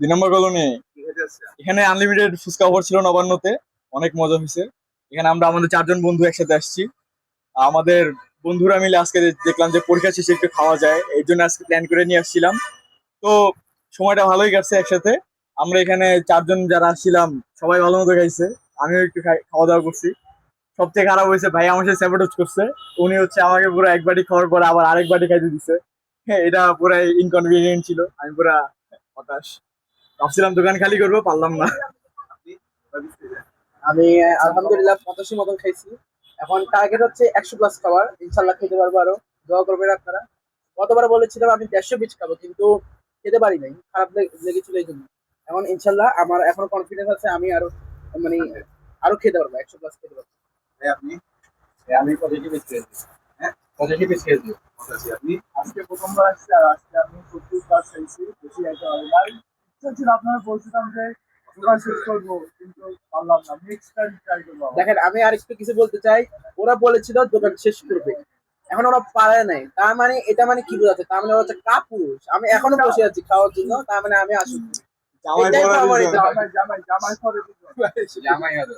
দুই নম্বর কলোনি। এখানে unlimited fuchka offer ছিল নবান্নতে, অনেক মজা হয়েছে। এখানে আমরা আমাদের 4 জন বন্ধু একসাথে আসছি। আমাদের বন্ধুরা মিলে আজকে দেখলাম যে পরীক্ষা শেষে একটু খাওয়া যায়, এই জন্য আজকে প্ল্যান করে নিয়ে আসছিলাম। তো সময়টা ভালোই কাটছে একসাথে। আমরা এখানে 4 জন যারা আসছিলাম সবাই ভালো মতো খাইছে, আমিও একটু খাওয়া দাওয়া করছি। সবচেয়ে খারাপ হয়েছে ভাই আমার সাথে স্যাবোটেজ করছে। উনি হচ্ছে আমাকে পুরো এক বাটি খাওয়ার পরে আবার আরেক বাটি খাইতে দিছে। হ্যাঁ, এটা পুরো ইনকনভিনিয়েন্ট ছিল, আমি পুরা হতাশ। ভাবছিলাম দোকান খালি করবো, পারলাম না। আমি আলহামদুলিল্লাহ 85 মতন খাইছি। এখন টার্গেট হচ্ছে 100+ খাওয়ার, ইনশাল্লাহ খেতে পারবো। আরো দোয়া করবেন আপনারা। গতবার বলেছিলাম আমি 150 পিস খাবো, কিন্তু খেতে পারি নাই, খারাপ লেগেছিল এই জন্য। এখন ইনশাল্লাহ আমার এখন কনফিডেন্স আছে, আমি আরো মানে আরো খেতে পারবো, 100+ খেতে পারবো। আমি পজিটিভ এক্সপিরিয়েন্স। হ্যাঁ, পজিটিভ এক্সপিরিয়েন্স। আপনি আজকে প্রথমবার আসছি, আর আজকে আমি 70+ খাইছি, বেশি খাইতে পারি নাই। ইচ্ছা ছিল, আপনারা বলছিলাম যে দোকান শেষ করবো, কিন্তু পারলাম না। নেক্সট টাইম ট্রাই করবো আবার। দেখেন, আমি আর একটু কিছু বলতে চাই। ওরা বলেছিল দোকান শেষ করবে, এখন ওরা পারে নাই। তার মানে এটা মানে কি বোঝাচ্ছে? তার মানে ওরা হচ্ছে কাপুরুষ। আমি এখনো বসে আছি খাওয়ার জন্য, তার মানে আমি আসি। জামাই এটাই পরা প্রমাণিত দিছে। হয়। জামাই জামাই জামাই করে দিল। জামাই হলো।